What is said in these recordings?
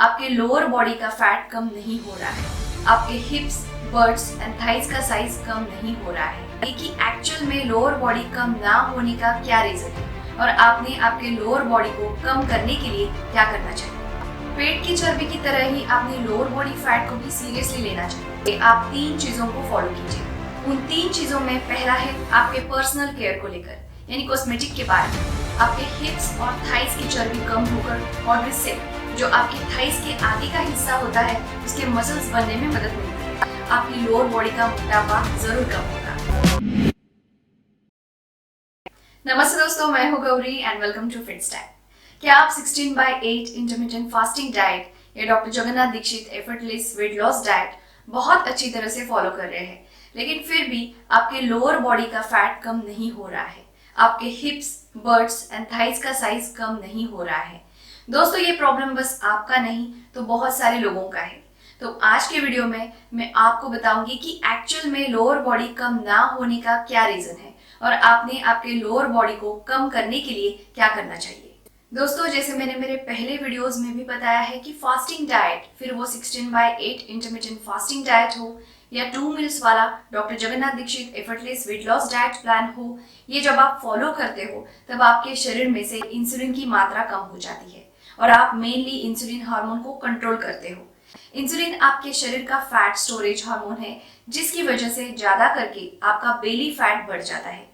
आपके lower body का fat कम नहीं हो रहा है, आपके हिप्स, बट्स एंड थाइज का साइज कम नहीं हो रहा है कि एक्चुअल में लोअर बॉडी कम ना होने का क्या रीजन है और आपने आपके लोअर बॉडी को कम करने के लिए क्या करना चाहिए। पेट की चर्बी की तरह ही आपने लोअर बॉडी फैट को भी सीरियसली लेना चाहिए। आप 3 चीजों को फॉलो कीजिए। उन 3 चीजों में पहला है आपके पर्सनल केयर को लेकर, यानी कॉस्मेटिक के बारे में। आपके हिप्स और थाइज की चर्बी कम होकर और इससे जो आपके थाइज के आगे का हिस्सा होता है उसके मसल्स बनने में मदद मिलती है। आपकी लोअर बॉडी का मोटापा जरूर कम होगा। नमस्ते दोस्तों, मैं हूं Gauri and welcome to fit style. क्या आप 16/8 इंटरमिटेंट फास्टिंग डाइट या doctor Jagannath Dixit effortless weight loss diet बहुत अच्छी तरह से फॉलो कर रहे हैं, लेकिन फिर भी आपके लोअर बॉडी का फैट कम नहीं हो रहा है, आपके हिप्स, बट्स एंड थाइज का साइज कम नहीं हो रहा है? दोस्तों, ये प्रॉब्लम बस आपका नहीं तो बहुत सारे लोगों का है। तो आज के वीडियो में मैं आपको बताऊंगी कि एक्चुअल में लोअर बॉडी कम ना होने का क्या रीजन है और आपने आपके लोअर बॉडी को कम करने के लिए क्या करना चाहिए। दोस्तों, जैसे मैंने मेरे पहले वीडियोस में भी बताया है कि फास्टिंग डाइट, फिर वो 16/8 इंटरमिटेंट फास्टिंग डाइट हो या 2 मील्स वाला doctor Jagannath Dixit effortless weight loss diet plan हो, ये जब आप फॉलो करते हो तब आपके शरीर में से इंसुलिन की मात्रा कम हो जाती है और आप मेनली इंसुलिन हार्मोन को कंट्रोल करते हो। इंसुलिन आपके शरीर का फैट स्टोरेज हार्मोन है, जिसकी वजह से ज्यादा करके आपका बेली फैट बढ़ जाता है।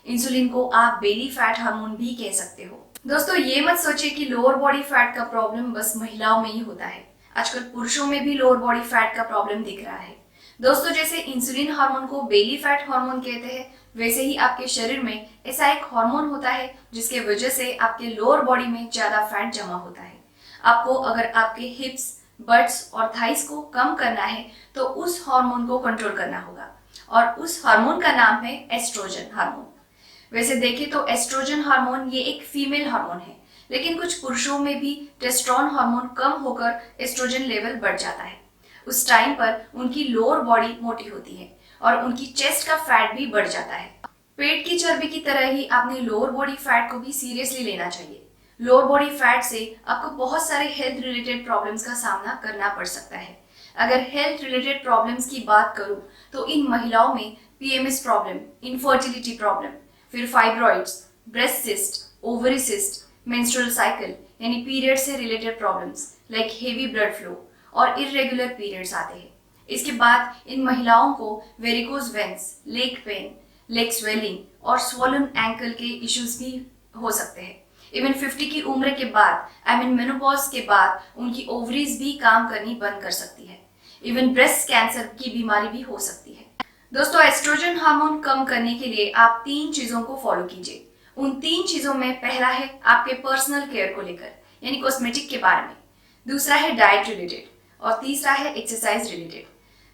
इंसुलिन को आप बेली फैट हार्मोन भी कह सकते हो। दोस्तों, ये मत सोचिए कि लोअर बॉडी फैट का प्रॉब्लम बस महिलाओं में ही होता है। आजकल पुरुषों में भी लोअर बॉडी फैट का प्रॉब्लम दिख रहा है। दोस्तों, जैसे इंसुलिन हार्मोन को बेली फैट हार्मोन कहते हैं, वैसे ही आपके शरीर में ऐसा एक हार्मोन होता है जिसके वजह से आपके लोअर बॉडी में ज्यादा फैट जमा होता है। आपको अगर आपके हिप्स, बट्स और थाइस को कम करना है तो उस हार्मोन को कंट्रोल करना होगा और उस हार्मोन का नाम है एस्ट्रोजन हार्मोन। वैसे देखें तो एस्ट्रोजन हार्मोन ये एक फीमेल हार्मोन है, लेकिन कुछ पुरुषों में भी टेस्टोस्टेरोन हार्मोन कम होकर एस्ट्रोजन लेवल बढ़ जाता है। उस टाइम पर उनकी लोअर बॉडी मोटी होती है और उनकी चेस्ट का फैट भी बढ़ जाता है। पेट की चर्बी की तरह ही आपने लोअर बॉडी फैट को भी सीरियसली लेना चाहिए। लोअर बॉडी फैट से आपको बहुत सारे हेल्थ रिलेटेड प्रॉब्लम्स का सामना करना पड़ सकता है। अगर हेल्थ रिलेटेड प्रॉब्लम्स की बात करूं तो इन महिलाओं में पीएमएस प्रॉब्लम, इनफर्टिलिटी प्रॉब्लम, फिर fibroids, breast cyst, ovary cyst, menstrual cycle यानी पीरियड से related problems like heavy blood flow और इरेगुलर पीरियड्स आते हैं। इसके बाद इन महिलाओं को varicose veins, leg pain, leg swelling और स्वोलन एंकल के इश्यूज भी हो सकते हैं। इवन 50 की उम्र के बाद मेनोपॉज के बाद उनकी ओवरीज भी काम करनी बंद कर सकती है। इवन ब्रेस्ट कैंसर की बीमारी भी हो सकती है। दोस्तों, एस्ट्रोजन हार्मोन कम करने के लिए आप 3 चीजों को फॉलो कीजिए। उन 3 चीजों में पहला है आपके पर्सनल केयर को लेकर, यानी कॉस्मेटिक के बारे में। दूसरा है डाइट रिलेटेड और तीसरा है एक्सरसाइज रिलेटेड।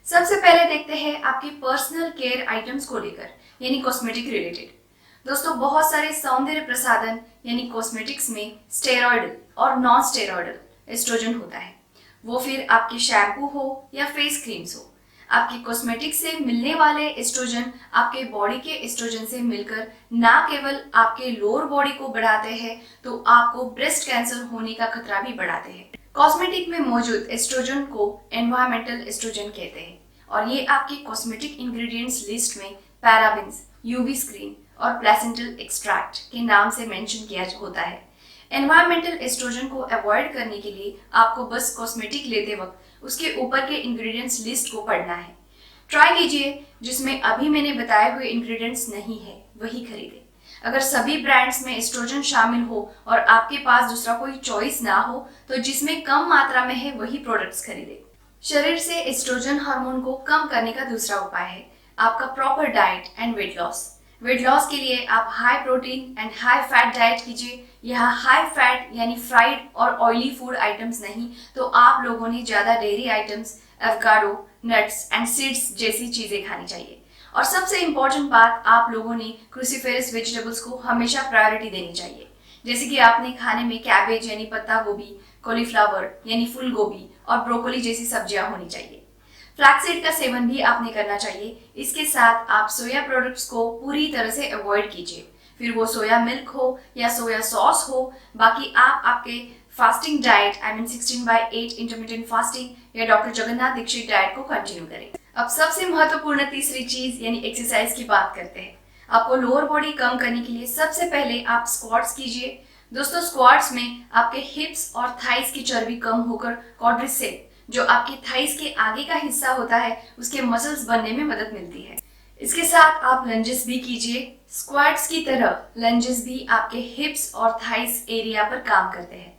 सबसे पहले देखते हैं आपके पर्सनल केयर आइटम्स को लेकर, यानी कॉस्मेटिक रिलेटेड। दोस्तों, बहुत सारे सौंदर्य प्रसाधन यानी कॉस्मेटिक्स में स्टेरॉइडल और नॉन स्टेरॉइडल एस्ट्रोजन होता है। वो फिर आपके शैम्पू हो या फेस क्रीम्स हो। आपके कॉस्मेटिक्स से मिलने वाले एस्ट्रोजन आपके बॉडी के एस्ट्रोजन से मिलकर ना केवल आपके लोअर बॉडी को बढ़ाते हैं, तो आपको ब्रेस्ट कैंसर होने का खतरा भी बढ़ाते हैं। कॉस्मेटिक में मौजूद एस्ट्रोजन को एनवायरमेंटल एस्ट्रोजन कहते हैं और ये आपके कॉस्मेटिक इंग्रेडिएंट्स लिस्ट में पैराबेन्स, यूवी स्क्रीन और प्लेसेंटल एक्सट्रैक्ट के नाम से मेंशन किया होता है। एनवायरमेंटल एस्ट्रोजन को अवॉइड करने के लिए आपको बस कॉस्मेटिक लेते वक्त उसके ऊपर के इंग्रेडिएंट्स लिस्ट को पढ़ना है। ट्राई कीजिए जिसमें अभी मैंने बताए हुए इंग्रेडिएंट्स नहीं है वही खरीदें। अगर सभी ब्रांड्स में एस्ट्रोजन शामिल हो और आपके पास दूसरा कोई चॉइस ना हो तो जिसमें कम मात्रा में है वही प्रोडक्ट्स खरीदें। शरीर से एस्ट्रोजन हार्मोन को कम करने का दूसरा उपाय है आपका proper diet and weight loss. Weight loss के लिए आप high protein and high fat diet कीजिए। यहाँ हाई फैट यानी फ्राइड और ऑयली फूड आइटम्स नहीं, तो आप लोगों ने ज्यादा dairy items, avocado, nuts and seeds जैसी चीजें खानी चाहिए। और सबसे इम्पोर्टेंट बात, आप लोगों ने क्रूसीफेरस वेजिटेबल्स को हमेशा प्रायोरिटी देनी चाहिए। जैसे कि आपने खाने में कैबेज यानी पत्ता गोभी, कॉलीफ्लावर यानी फूल गोभी और ब्रोकोली जैसी सब्जियां होनी चाहिए। फ्लैक्सीड का सेवन भी आपने करना चाहिए। इसके साथ आप सोया प्रोडक्ट्स को पूरी तरह से अवॉइड कीजिए, फिर वो सोया मिल्क हो या सोया सॉस हो। बाकी आप आपके fasting diet I mean 16/8 intermittent fasting या डॉक्टर जगन्नाथ दीक्षित डाइट को कंटिन्यू करें। अब सबसे महत्वपूर्ण तीसरी चीज यानी एक्सरसाइज की बात करते हैं। आपको लोअर बॉडी कम करने के लिए सबसे पहले आप स्क्वाट्स कीजिए। दोस्तों, स्क्वाट्स में आपके हिप्स और थाइस की चर्बी कम होकर क्वाड्रिसेप जो आपके थाइस के आगे का हिस्सा होता है उसके मसल्स बनने में मदद मिलती है। इसके साथ आप लंजेस भी कीजिए। स्क्वाट्स की तरह लंजेस भी आपके हिप्स और थाइस एरिया पर काम करते हैं।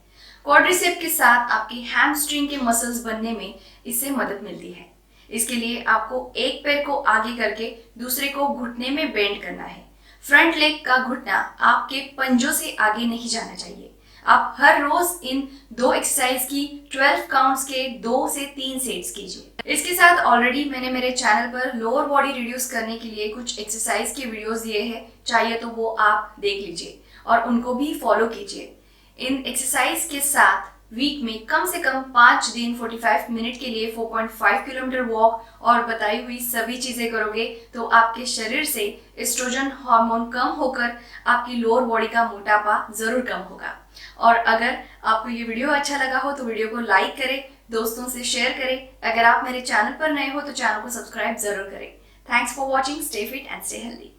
क्वाड्रिसेप के साथ आपके हैमस्ट्रिंग के मसल्स बनने में इससे मदद मिलती है। इसके लिए आपको एक पैर को आगे करके दूसरे को घुटने में बेंड करना है। फ्रंट लेग का घुटना आपके पंजों से आगे नहीं जाना चाहिए। आप हर रोज इन 2 एक्सरसाइज की 12 काउंट्स के 2 से 3 सेट्स कीजिए। इसके साथ ऑलरेडी मैंने मेरे चैनल पर लोअर बॉडी रिड्यूस करने के लिए कुछ एक्सरसाइज के वीडियोस दिए हैं, चाहिए तो वो आप देख लीजिए और उनको भी फॉलो कीजिए। इन एक्सरसाइज के साथ वीक में कम से कम 5 दिन 45 मिनट के लिए 4.5 किलोमीटर वॉक और बताई हुई सभी चीजें करोगे तो आपके शरीर से एस्ट्रोजन हार्मोन कम होकर आपकी लोअर बॉडी का मोटापा जरूर कम होगा। और अगर आपको ये वीडियो अच्छा लगा हो तो वीडियो को लाइक करें, दोस्तों से शेयर करें। अगर आप मेरे चैनल पर नए हो तो चैनल को सब्सक्राइब जरूर करें। Thanks for watching. Stay fit and stay healthy.